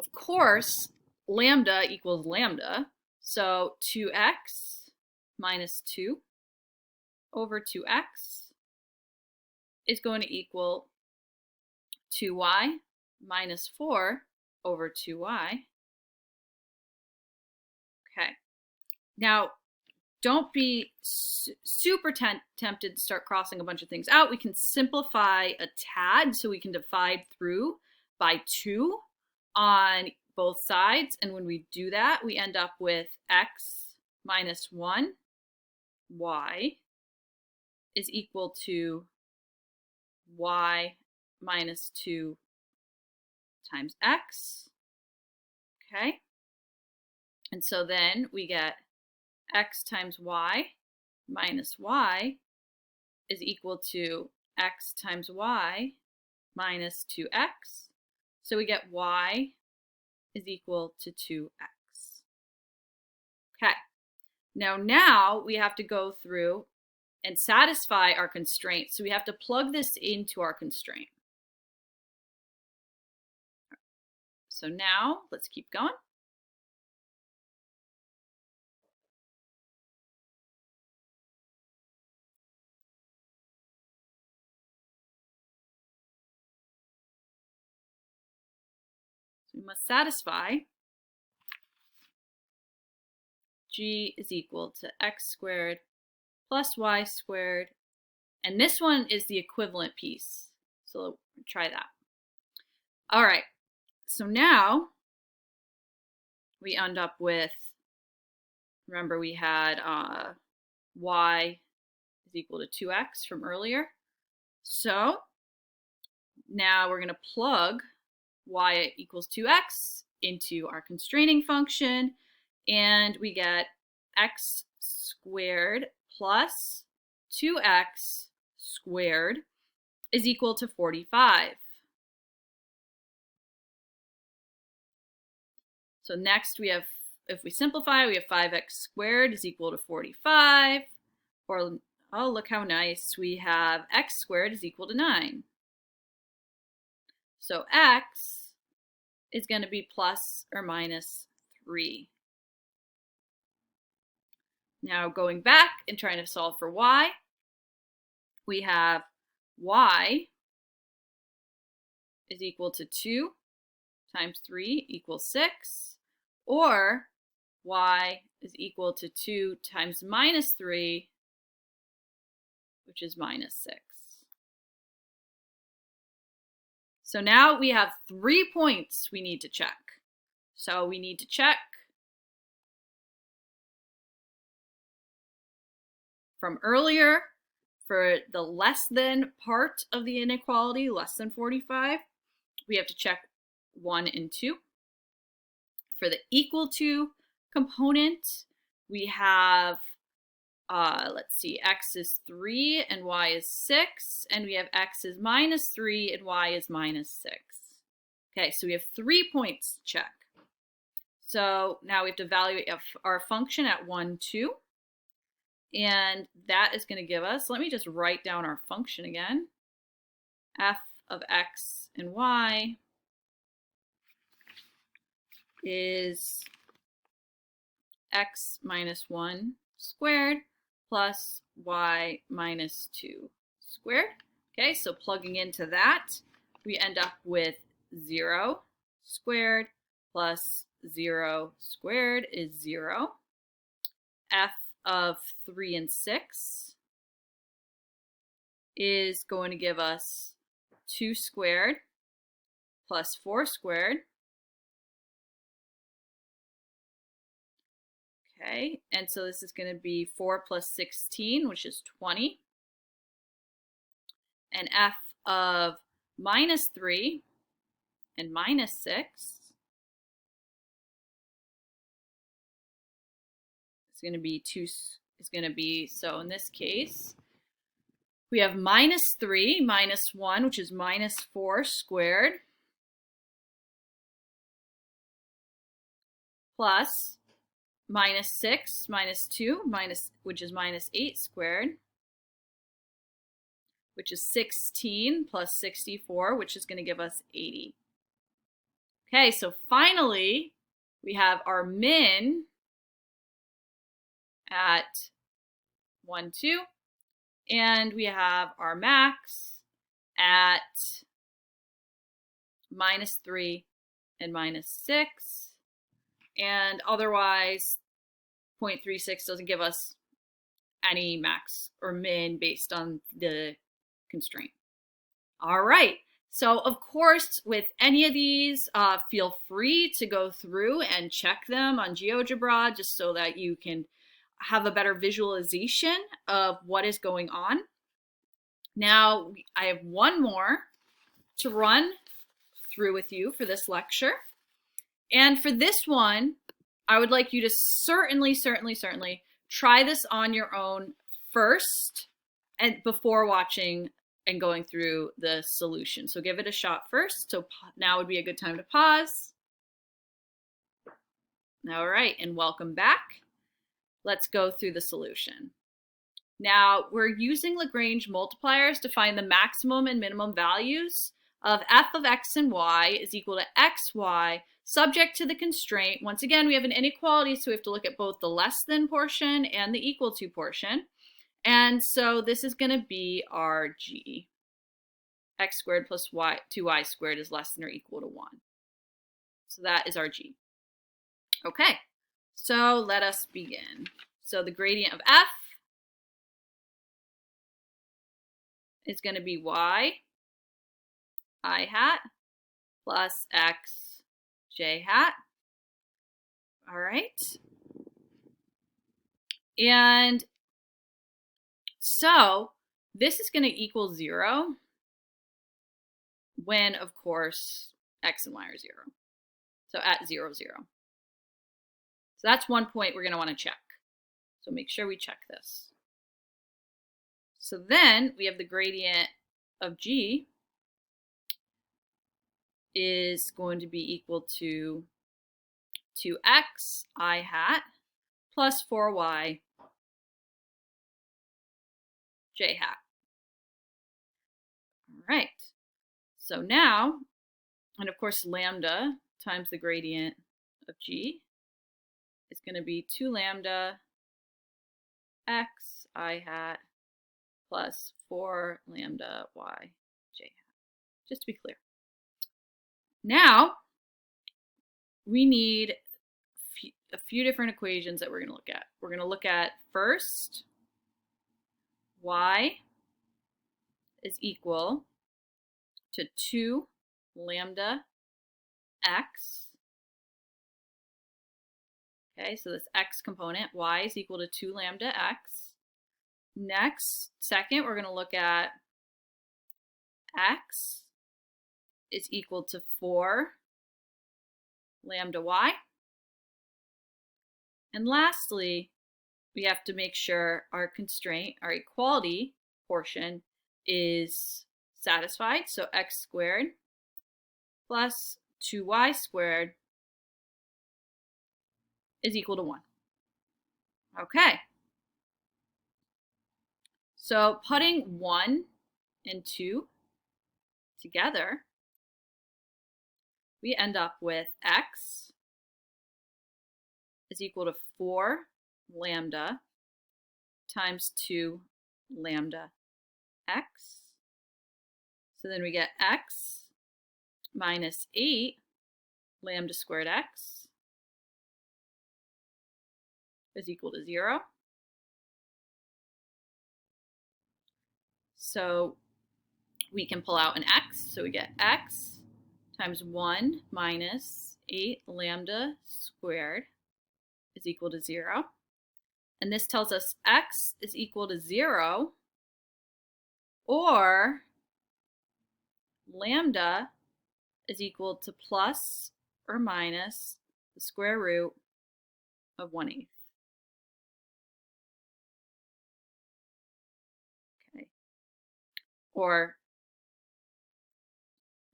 of course, lambda equals lambda. So 2x minus 2 over 2x is going to equal 2y minus 4 over 2y. Okay. Now, don't be super tempted to start crossing a bunch of things out. We can simplify a tad, so we can divide through by 2 on both sides. And when we do that, we end up with x minus 1 y is equal to y minus 2 times x. Okay. And so then we get x times y minus y is equal to x times y minus 2x. So we get y is equal to 2x. Okay. Now we have to go through and satisfy our constraint. So we have to plug this into our constraint. So now let's keep going. So we must satisfy g is equal to x squared plus y squared. And this one is the equivalent piece. So try that. All right. So now we end up with, remember we had y is equal to 2x from earlier. So now we're going to plug y equals 2x into our constraining function, and we get x squared plus 2x squared is equal to 45. So next we have, if we simplify, we have 5x squared is equal to 45. Or, oh, look how nice. We have x squared is equal to 9. So x is going to be plus or minus 3. Now going back and trying to solve for y, we have y is equal to 2 times 3 equals 6, or y is equal to 2 times minus 3, which is minus 6. So now we have 3 points we need to check. So we need to check from earlier for the less than part of the inequality, less than 45. We have to check 1 and 2. For the equal to component, we have, let's see, x is 3 and y is 6, and we have x is minus 3 and y is minus 6. Okay, so we have 3 points to check. So now we have to evaluate our function at 1, 2, and that is going to give us, let me just write down our function again, f of x and y is x minus 1 squared plus y minus 2 squared. Okay, so plugging into that, we end up with 0 squared plus 0 squared is 0. F of 3 and 6 is going to give us 2 squared plus 4 squared. Okay, and so this is going to be 4 plus 16, which is 20. And f of minus 3 and minus 6 is going to be 2, is going to be, so in this case, we have minus 3 minus 1, which is minus 4 squared, plus minus 6 minus 2, which is minus 8 squared, which is 16 plus 64, which is going to give us 80. Okay, so finally, we have our min at 1, 2, and we have our max at minus 3 and minus 6. And otherwise, 0.36 doesn't give us any max or min based on the constraint. All right. So of course, with any of these, feel free to go through and check them on GeoGebra just so that you can have a better visualization of what is going on. Now, I have one more to run through with you for this lecture. And for this one, I would like you to certainly try this on your own first and before watching and going through the solution. So give it a shot first. So now would be a good time to pause. All right, and welcome back. Let's go through the solution. Now, we're using Lagrange multipliers to find the maximum and minimum values of f of x and y is equal to xy, subject to the constraint. Once again, we have an inequality, so we have to look at both the less than portion and the equal to portion. And so this is going to be our g. X squared plus 2y squared is less than or equal to 1. So that is our g. Okay, so let us begin. So the gradient of f is going to be y I hat plus x j hat. All right. And so this is going to equal 0 when, of course, x and y are 0. So at 0, 0. So that's one point we're going to want to check. So make sure we check this. So then we have the gradient of g is going to be equal to 2x I hat plus 4y j hat. All right. So now, and of course lambda times the gradient of g is going to be 2 lambda x I hat plus 4 lambda y j hat, just to be clear. Now, we need a few different equations that we're going to look at. We're going to look at first y is equal to 2 lambda x. Okay, so this x component, y is equal to 2 lambda x. Next, second, we're going to look at x is equal to 4 lambda y. And lastly, we have to make sure our constraint, our equality portion, is satisfied. So x squared plus 2y squared is equal to 1. Okay. So putting 1 and 2 together, we end up with x is equal to 4 lambda times 2 lambda x. So then we get x minus 8 lambda squared x is equal to 0. So we can pull out an x. So we get x times 1 minus 8 lambda squared is equal to 0. And this tells us x is equal to 0 or lambda is equal to plus or minus the square root of 1/8. Okay. Or,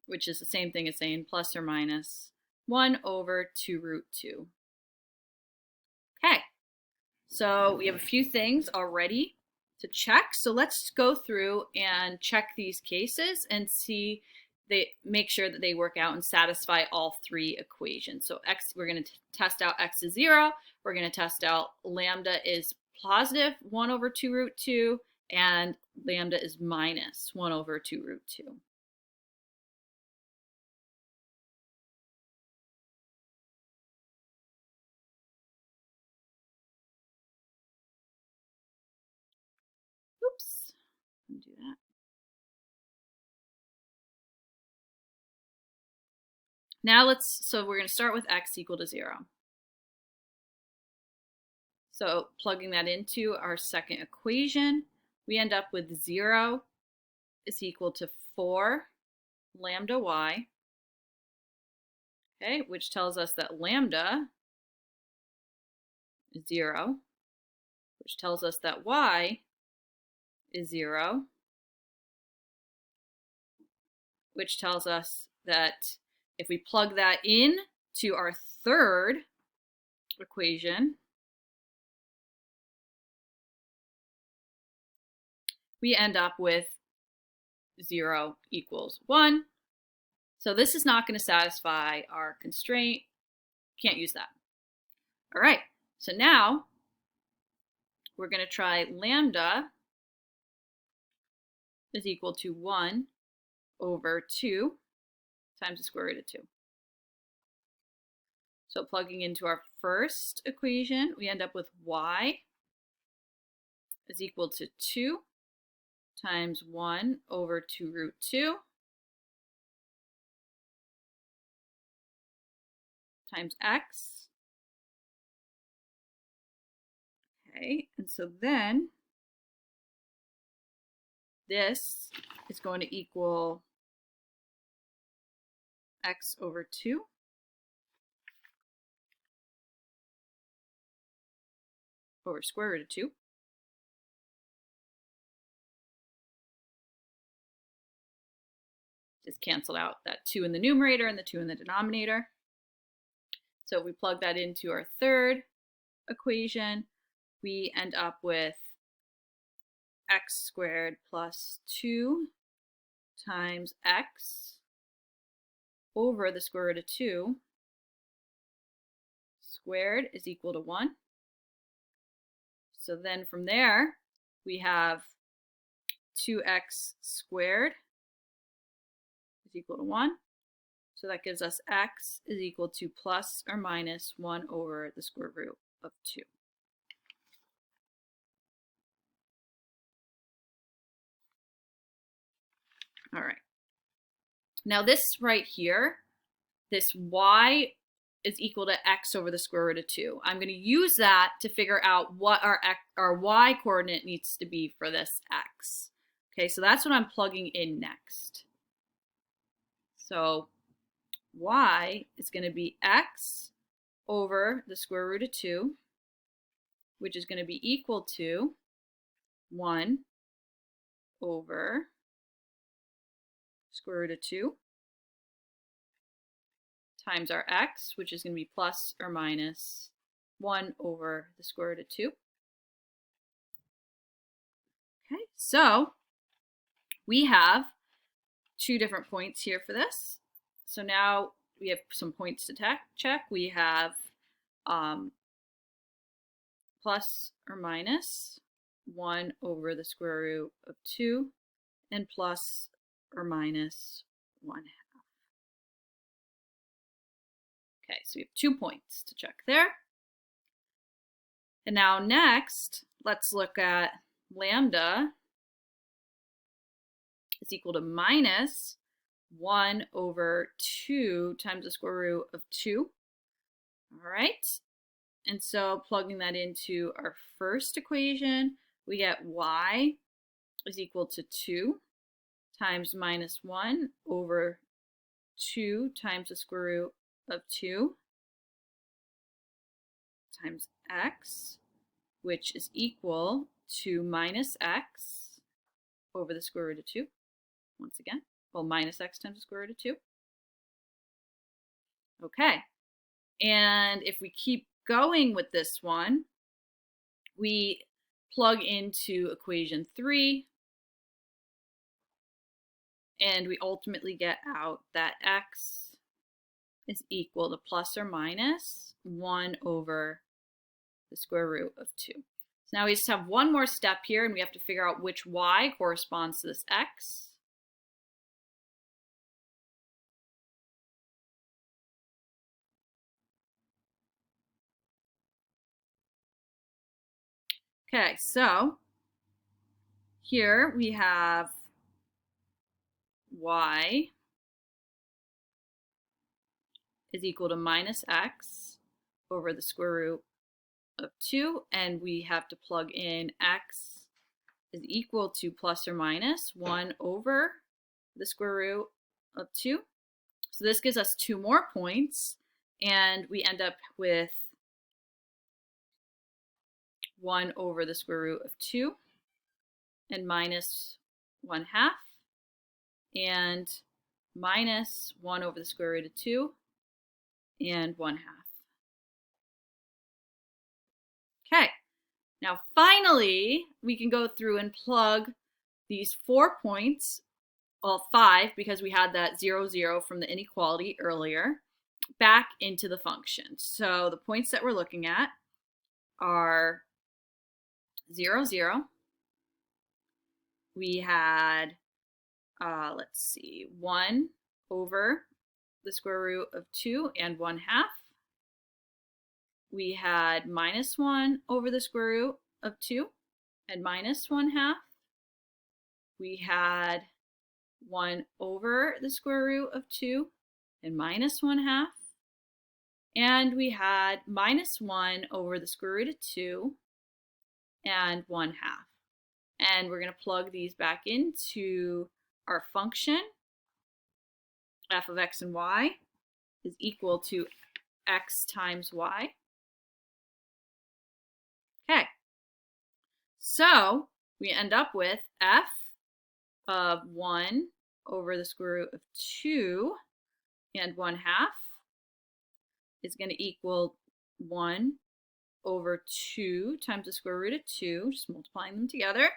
which is the same thing as saying plus or minus 1 over 2 root 2. Okay, so we have a few things already to check. So let's go through and check these cases and see, make sure that they work out and satisfy all three equations. So x, we're going to test out x is 0. We're going to test out lambda is positive 1 over 2 root 2, and lambda is minus 1 over 2 root 2. Now so we're going to start with x equal to 0. So plugging that into our second equation, we end up with 0 is equal to 4 lambda y, okay, which tells us that lambda is 0, which tells us that y is 0, which tells us that if we plug that in to our third equation, we end up with 0 equals 1. So this is not going to satisfy our constraint. Can't use that. All right, so now we're going to try lambda is equal to 1 over 2 times the square root of 2. So plugging into our first equation, we end up with y is equal to 2 times 1 over 2 root 2 times x. Okay, and so then this is going to equal x over 2 over square root of 2. Just canceled out that 2 in the numerator and the 2 in the denominator. So if we plug that into our third equation, we end up with x squared plus 2 times x over the square root of 2 squared is equal to 1. So then from there, we have 2x squared is equal to 1. So that gives us x is equal to plus or minus 1 over the square root of 2. All right. Now this right here, this y is equal to x over the square root of 2. I'm going to use that to figure out what our y coordinate needs to be for this x. Okay, so that's what I'm plugging in next. So y is going to be x over the square root of 2, which is going to be equal to 1 over square root of 2 times our x, which is going to be plus or minus 1 over the square root of 2. Okay, so we have 2 different points here for this. So now we have some points to check. We have plus or minus 1 over the square root of 2 and plus or minus 1/2. Okay, so we have 2 points to check there. And now next, let's look at lambda is equal to minus 1 over 2 times the square root of 2. All right, and so plugging that into our first equation, we get y is equal to 2 times minus 1 over 2 times the square root of 2 times x, which is equal to minus x over the square root of 2. Once again, well, minus x times the square root of 2. Okay, and if we keep going with this one, we plug into equation 3, and we ultimately get out that x is equal to plus or minus 1 over the square root of 2. So now we just have one more step here, and we have to figure out which y corresponds to this x. Okay, so here we have y is equal to minus x over the square root of 2, and we have to plug in x is equal to plus or minus 1 over the square root of 2. So this gives us 2 more points, and we end up with 1 over the square root of 2 and minus 1/2 and minus 1 over the square root of 2 and 1/2. Okay, now finally we can go through and plug these 4 points, well 5 because we had that 0, 0 from the inequality earlier, back into the function. So the points that we're looking at are 0, 0. We had, let's see, 1 over the square root of 2 and 1/2. We had minus 1 over the square root of 2 and minus 1/2. We had 1 over the square root of 2 and minus 1/2. And we had minus 1 over the square root of 2 and 1/2. And we're going to plug these back into our function. F of x and y is equal to x times y. Okay, so we end up with f of 1 over the square root of 2 and 1/2 is going to equal 1 over 2 times the square root of 2, just multiplying them together,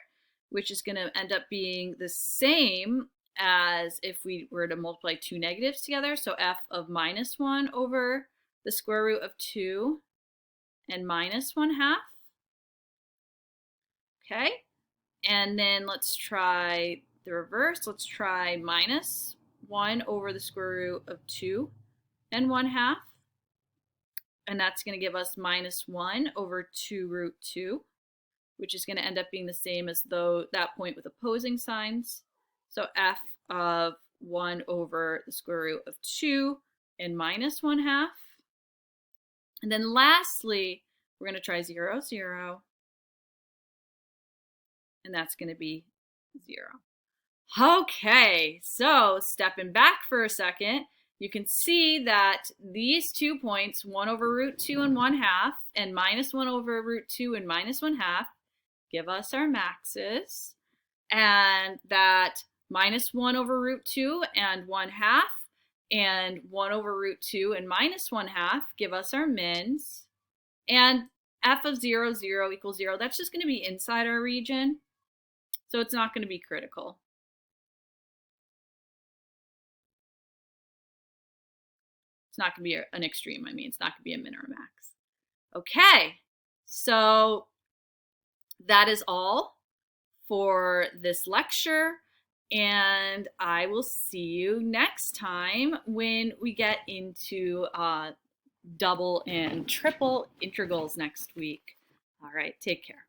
which is going to end up being the same as if we were to multiply 2 negatives together. So f of minus 1 over the square root of 2 and minus 1/2. Okay, and then let's try the reverse. Let's try minus 1 over the square root of 2 and 1/2. And that's going to give us minus 1 over 2 root 2, which is going to end up being the same as that point with opposing signs. So f of 1 over the square root of 2 and minus 1/2. And then lastly, we're going to try 0, 0. And that's going to be 0. Okay, so stepping back for a second, you can see that these 2 points, 1 over root 2 and 1/2, and minus 1 over root 2 and minus 1/2, give us our maxes, and that minus 1 over root 2 and 1/2 and 1 over root 2 and minus 1/2 give us our mins, and f of 0, 0 equals 0. That's just going to be inside our region, so it's not going to be critical. It's not going to be an extreme, I mean, it's not going to be a min or a max. Okay, so that is all for this lecture, and I will see you next time when we get into double and triple integrals next week. All right, take care.